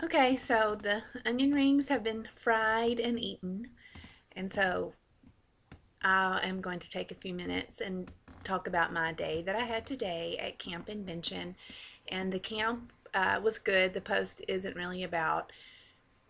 Okay, so the onion rings have been fried and eaten, and so I am going to take a few minutes and talk about my day that I had today at Camp Invention. And the camp was good. The post isn't really about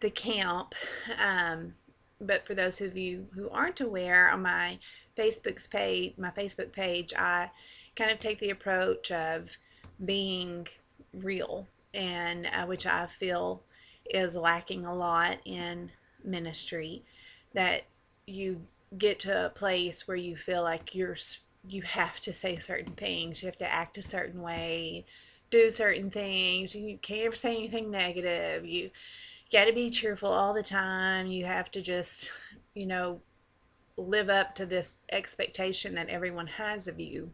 the camp, um, but for those of you who aren't aware, on my Facebook page, I kind of take the approach of being real, and which I feel is lacking a lot in ministry. That you get to a place where you feel like you have to say certain things, you have to act a certain way, do certain things. You can't ever say anything negative. You got to be cheerful all the time. You have to just, you know, live up to this expectation that everyone has of you.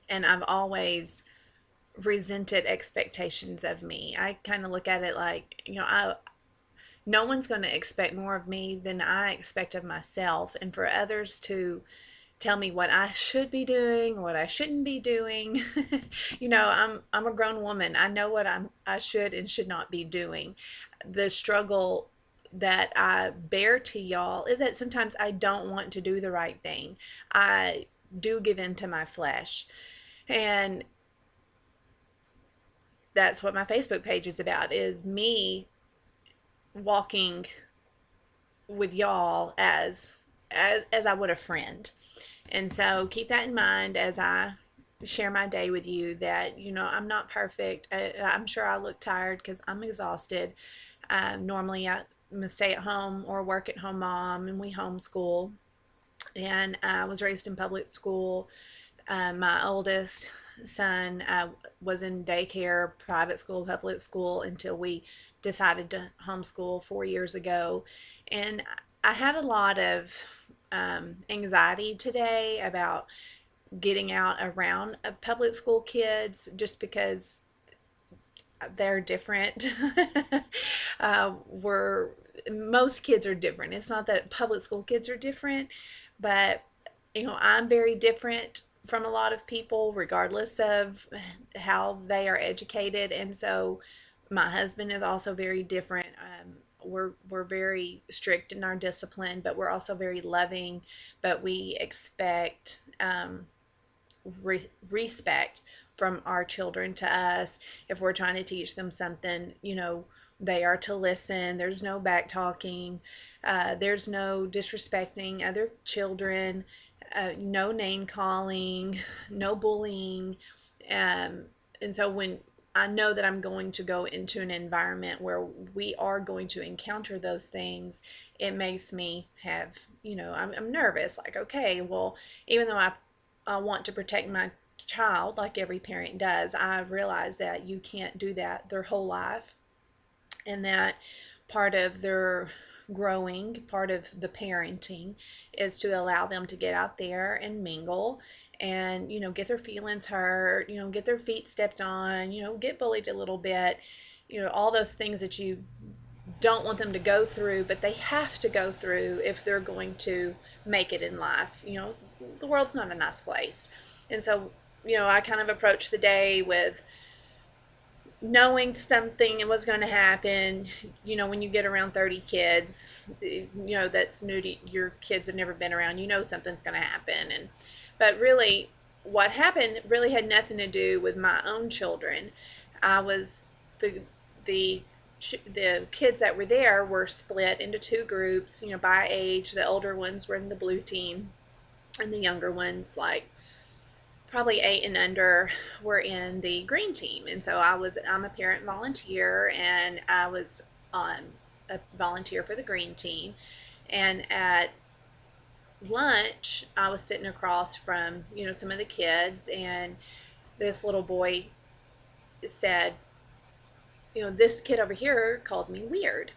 And I've always resented expectations of me. I kind of look at it like, no one's going to expect more of me than I expect of myself. And for others to tell me what I should be doing, what I shouldn't be doing. I'm a grown woman. I know what I should and should not be doing. The struggle that I bear to y'all is that sometimes I don't want to do the right thing. I do give in to my flesh. And that's what my Facebook page is about, is me walking with y'all as I would a friend. And so keep that in mind as I share my day with you, that I'm not perfect. I'm sure I look tired because I'm exhausted. Normally I'm a stay at home or work at home mom, and we homeschool. And I was raised in public school. My oldest son was in daycare, private school, public school, until we decided to homeschool 4 years ago. And I had a lot of anxiety today about getting out around public school kids, just because they're different. We're Most kids are different. It's not that public school kids are different, but I'm very different from a lot of people, regardless of how they are educated. And so my husband is also very different. We're very strict in our discipline, but we're also very loving. But we expect respect from our children to us. If we're trying to teach them something, they are to listen. There's no back talking. There's no disrespecting other children. No name calling. No bullying. And so when I know that I'm going to go into an environment where we are going to encounter those things, it makes me I'm nervous. Like, okay, well, even though I want to protect my child like every parent does, I realize that you can't do that their whole life, and that part of their growing, part of the parenting, is to allow them to get out there and mingle and get their feelings hurt, get their feet stepped on, get bullied a little bit, all those things that you don't want them to go through, but they have to go through if they're going to make it in life. The world's not a nice place. And so, I kind of approached the day with knowing something was going to happen. When you get around 30 kids, that's new to your kids, have never been around, something's going to happen. But really, what happened really had nothing to do with my own children. I was the the the kids that were there were split into two groups, by age. The older ones were in the blue team, and the younger ones, like probably 8 and under, were in the green team. And so I'm a parent volunteer, and I was on a volunteer for the green team. And at lunch, I was sitting across from some of the kids, and this little boy said, this kid over here called me weird,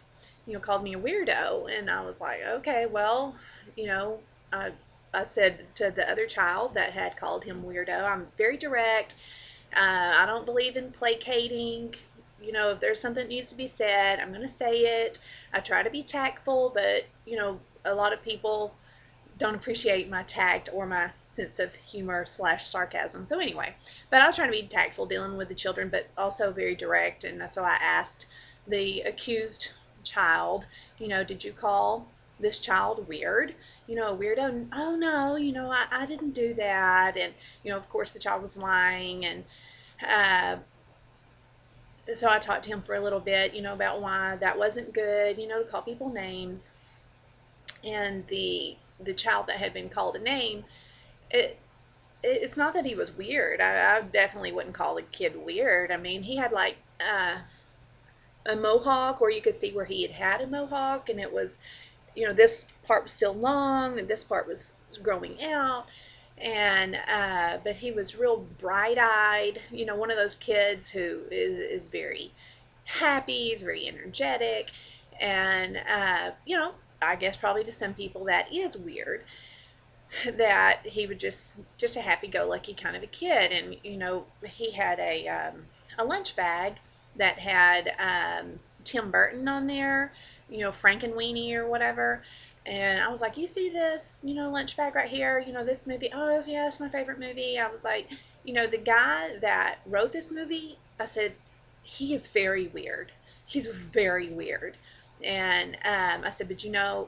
called me a weirdo. And I was like, okay, well, you know, I, I said to the other child that had called him weirdo, I'm very direct. I don't believe in placating. If there's something that needs to be said, I'm going to say it. I try to be tactful, but, a lot of people don't appreciate my tact or my sense of humor slash sarcasm. So anyway, but I was trying to be tactful dealing with the children, but also very direct. And that's why I asked the accused child, did you call this child weird? A weirdo? Oh no, I didn't do that. And, of course the child was lying. And uh, so I talked to him for a little bit, about why that wasn't good, to call people names. And the child that had been called a name, it it's not that he was weird. I definitely wouldn't call the kid weird. I mean, he had like a mohawk, or you could see where he had a mohawk, and it was, this part was still long, and this part was growing out. And but he was real bright-eyed, one of those kids who is very happy, he's very energetic. And I guess probably to some people that is weird, that he would just a happy-go-lucky kind of a kid. And he had a lunch bag that had Tim Burton on there, Frankenweenie or whatever. And I was like, you see this, lunch bag right here, this movie? Oh yeah, it's my favorite movie. I was like, the guy that wrote this movie, I said, he is very weird. He's very weird. And I said, but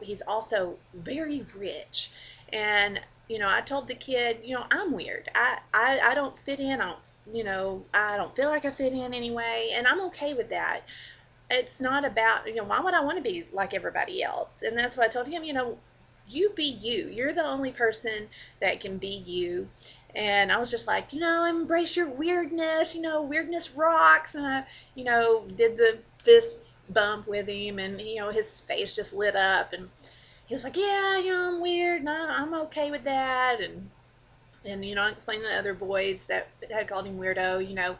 he's also very rich. And I told the kid, I'm weird. I don't fit in. I don't feel like I fit in anyway, and I'm okay with that. It's not about, why would I want to be like everybody else? And that's what I told him, you be you. You're the only person that can be you. And I was just like, embrace your weirdness, weirdness rocks. And I, did the fist bump with him, and, his face just lit up. And he was like, yeah, I'm weird, and I'm okay with that. And I explained to the other boys that had called him weirdo,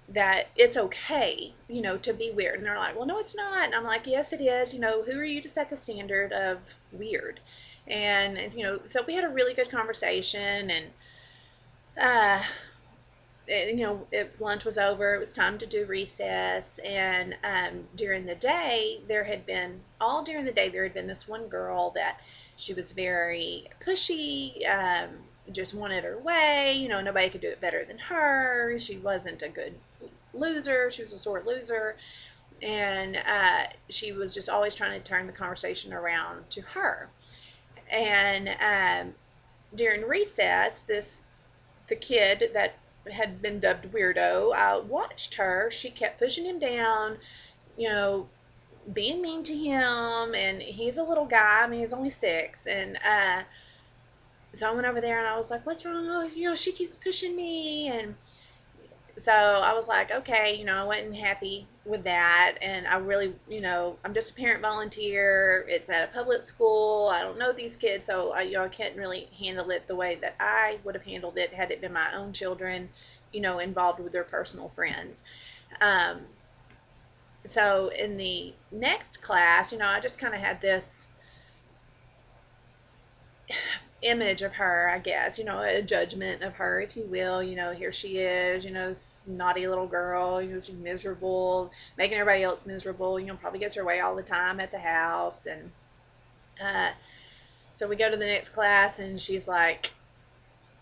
that it's okay, to be weird. And they're like, well, no, it's not. And I'm like, yes, it is. Who are you to set the standard of weird? And so we had a really good conversation. And uh, lunch was over. It was time to do recess. And during the day, all during the day, there had been this one girl that she was very pushy, just wanted her way. Nobody could do it better than her. She wasn't a good loser. She was a sore loser. And she was just always trying to turn the conversation around to her. And during recess, the kid that had been dubbed weirdo, I watched her. She kept pushing him down, you know, being mean to him. And he's a little guy. I mean, he's only 6. And so I went over there and I was like, what's wrong? Oh, she keeps pushing me. And so I was like, okay, I wasn't happy with that. And I really, I'm just a parent volunteer. It's at a public school. I don't know these kids. So I can't really handle it the way that I would have handled it had it been my own children, involved with their personal friends. Um, so in the next class, I just kind of had this image of her, I guess, a judgment of her, if you will. Here she is, naughty little girl, she's miserable, making everybody else miserable, probably gets her way all the time at the house. And uh, so we go to the next class, and she's like,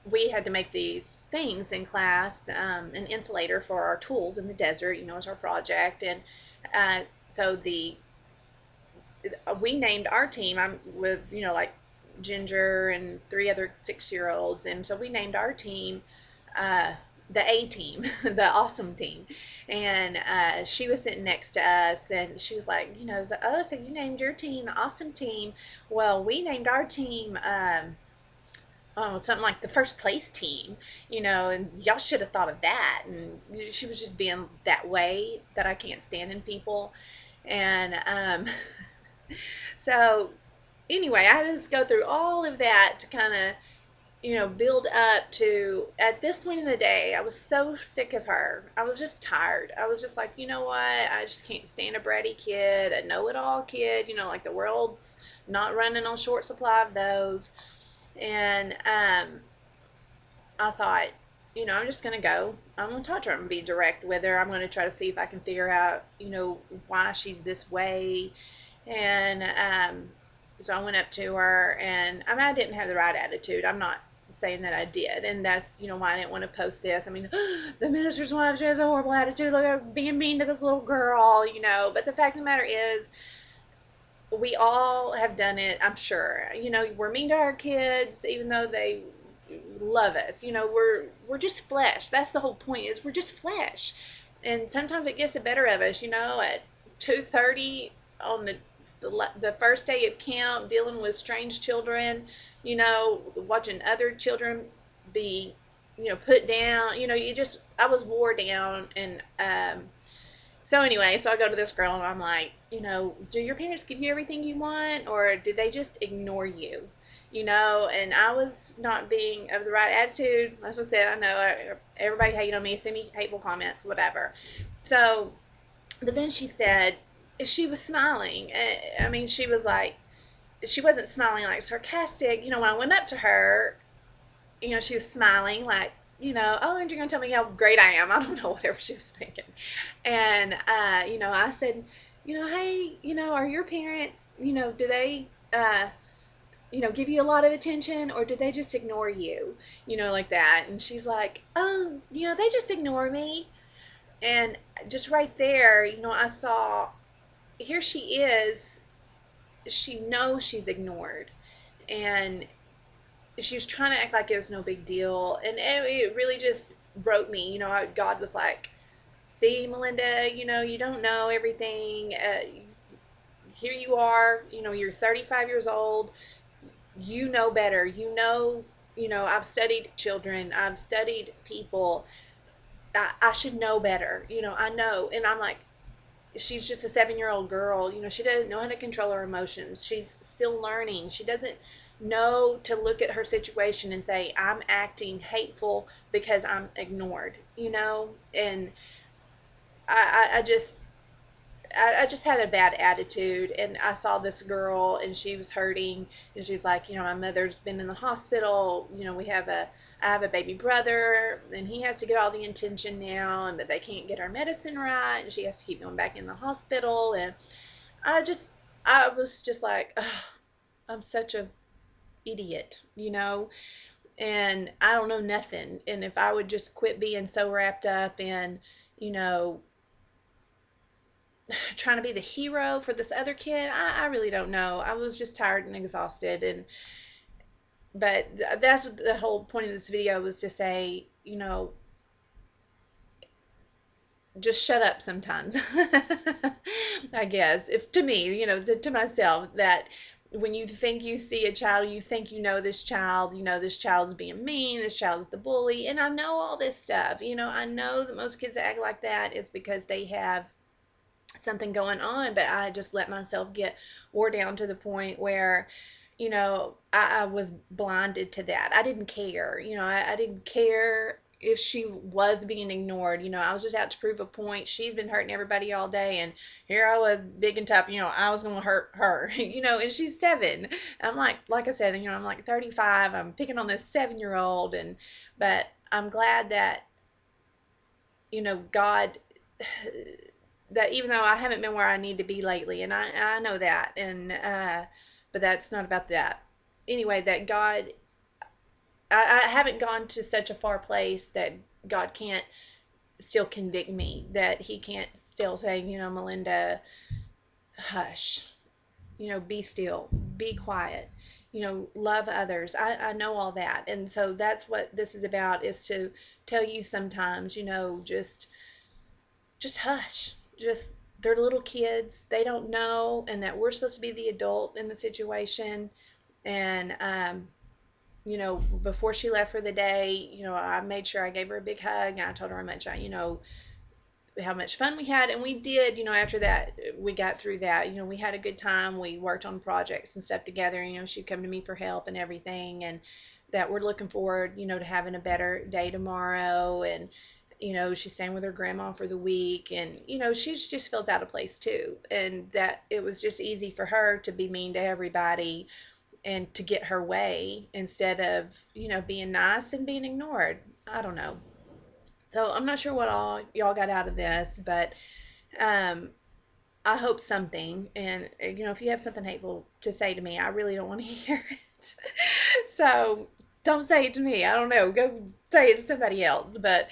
we had to make these things in class, an insulator for our tools in the desert, as our project. And so we named our team. I'm with, like Ginger and 3 other 6-year-olds. And so we named our team uh, the A team, the awesome team. And she was sitting next to us, and she was like, oh, so you named your team the awesome team. Well, we named our team, oh, something like the first place team, and y'all should have thought of that. And she was just being that way that I can't stand in people. And so anyway, I just go through all of that to kind of, build up to, at this point in the day, I was so sick of her. I was just tired. I was just like, you know what? I just can't stand a bratty kid, a know-it-all kid, like the world's not running on short supply of those. And I thought, I'm just going to go. I'm going to talk to her. I'm going to be direct with her. I'm going to try to see if I can figure out, why she's this way. And so I went up to her, and I mean, I didn't have the right attitude. I'm not saying that I did, and that's why I didn't want to post this. I mean, the minister's wife, she has a horrible attitude, look at her being mean to this little girl, But the fact of the matter is, we all have done it. I'm sure. We're mean to our kids, even though they love us. We're just flesh. That's the whole point. Is we're just flesh, and sometimes it gets the better of us. At 2:30 on the first day of camp, dealing with strange children. Watching other children be put down. You just I was wore down, and so anyway, so I go to this girl and I'm like, do your parents give you everything you want, or do they just ignore you? And I was not being of the right attitude. As I said, I know everybody hating on me, send me hateful comments, whatever. So, but then she said, she was smiling. I mean, she was like, she wasn't smiling like sarcastic. When I went up to her, she was smiling like, oh, aren't you going to tell me how great I am? I don't know, whatever she was thinking. And, I said, hey, are your parents, do they, give you a lot of attention, or do they just ignore you, like that? And she's like, oh, they just ignore me. And just right there, I saw, here she is, she knows she's ignored. And she was trying to act like it was no big deal. And it really just broke me. God was like, see, Melinda, you don't know everything. Here you are, you're 35 years old. You know better. I've studied children, I've studied people. I should know better. I know. And I'm like, she's just a 7-year old girl. She doesn't know how to control her emotions. She's still learning. She doesn't know to look at her situation and say, I'm acting hateful because I'm ignored, And I just had a bad attitude, and I saw this girl and she was hurting, and she's like, my mother's been in the hospital. I have a baby brother, and he has to get all the attention now, but they can't get her medicine right, and she has to keep going back in the hospital. And I just, I was just like, oh, I'm such a idiot, and I don't know nothing. And if I would just quit being so wrapped up in, you know, trying to be the hero for this other kid, I really don't know. I was just tired and exhausted. And but that's what the whole point of this video was, to say, just shut up sometimes. I guess, if to me, to myself, that when you think you see a child, you think this child, this child's being mean, this child's the bully, and I know all this stuff. I know that most kids that act like that is because they have something going on, but I just let myself get wore down to the point where, I was blinded to that. I didn't care. I didn't care if she was being ignored. I was just out to prove a point. She's been hurting everybody all day, and here I was, big and tough. I was going to hurt her. And she's 7. Like I said, I'm like 35. I'm picking on this 7-year old, but I'm glad that, God, that even though I haven't been where I need to be lately, and I know that, and but that's not about that. Anyway, that God, I haven't gone to such a far place that God can't still convict me, that He can't still say, Melinda, hush, be still, be quiet, love others. I know all that. And so that's what this is about, is to tell you sometimes, just hush. Just, they're little kids. They don't know, and that we're supposed to be the adult in the situation. And before she left for the day, I made sure I gave her a big hug, and I told her how much fun we had, and we did. After that, we got through that. We had a good time. We worked on projects and stuff together. She'd come to me for help and everything, and that we're looking forward, to having a better day tomorrow. And she's staying with her grandma for the week, and she just feels out of place too, and that it was just easy for her to be mean to everybody and to get her way, instead of being nice and being ignored. I don't know. So I'm not sure what all y'all got out of this, but um, I hope something. And if you have something hateful to say to me, I really don't want to hear it. So Don't say it to me. I don't know. Go say it to somebody else. But,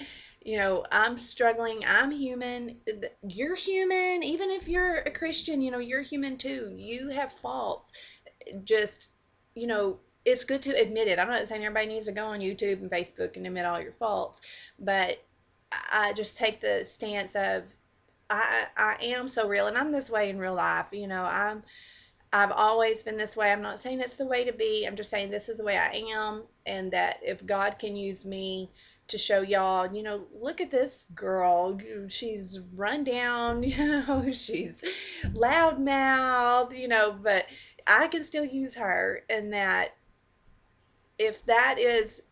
I'm struggling. I'm human. You're human. Even if you're a Christian, you're human too. You have faults. Just, it's good to admit it. I'm not saying everybody needs to go on YouTube and Facebook and admit all your faults, but I just take the stance of I am so real, and I'm this way in real life. I've always been this way. I'm not saying it's the way to be. I'm just saying this is the way I am, and that if God can use me to show y'all, look at this girl. She's run down, she's loudmouthed, but I can still use her, and that if that is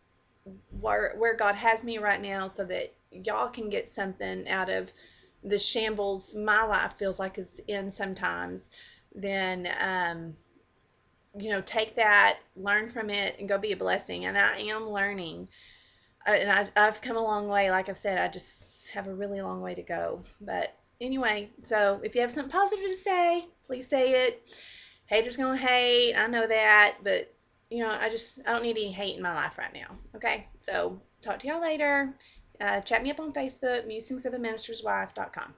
where God has me right now, so that y'all can get something out of the shambles my life feels like it's in sometimes, then take that, learn from it, and go be a blessing. And I am learning, and I've come a long way. Like I said, I just have a really long way to go. But anyway, so if you have something positive to say, please say it. Haters gonna hate. I know that, but I don't need any hate in my life right now. Okay, so talk to y'all later. Chat me up on Facebook, musingsofaministerswife.com.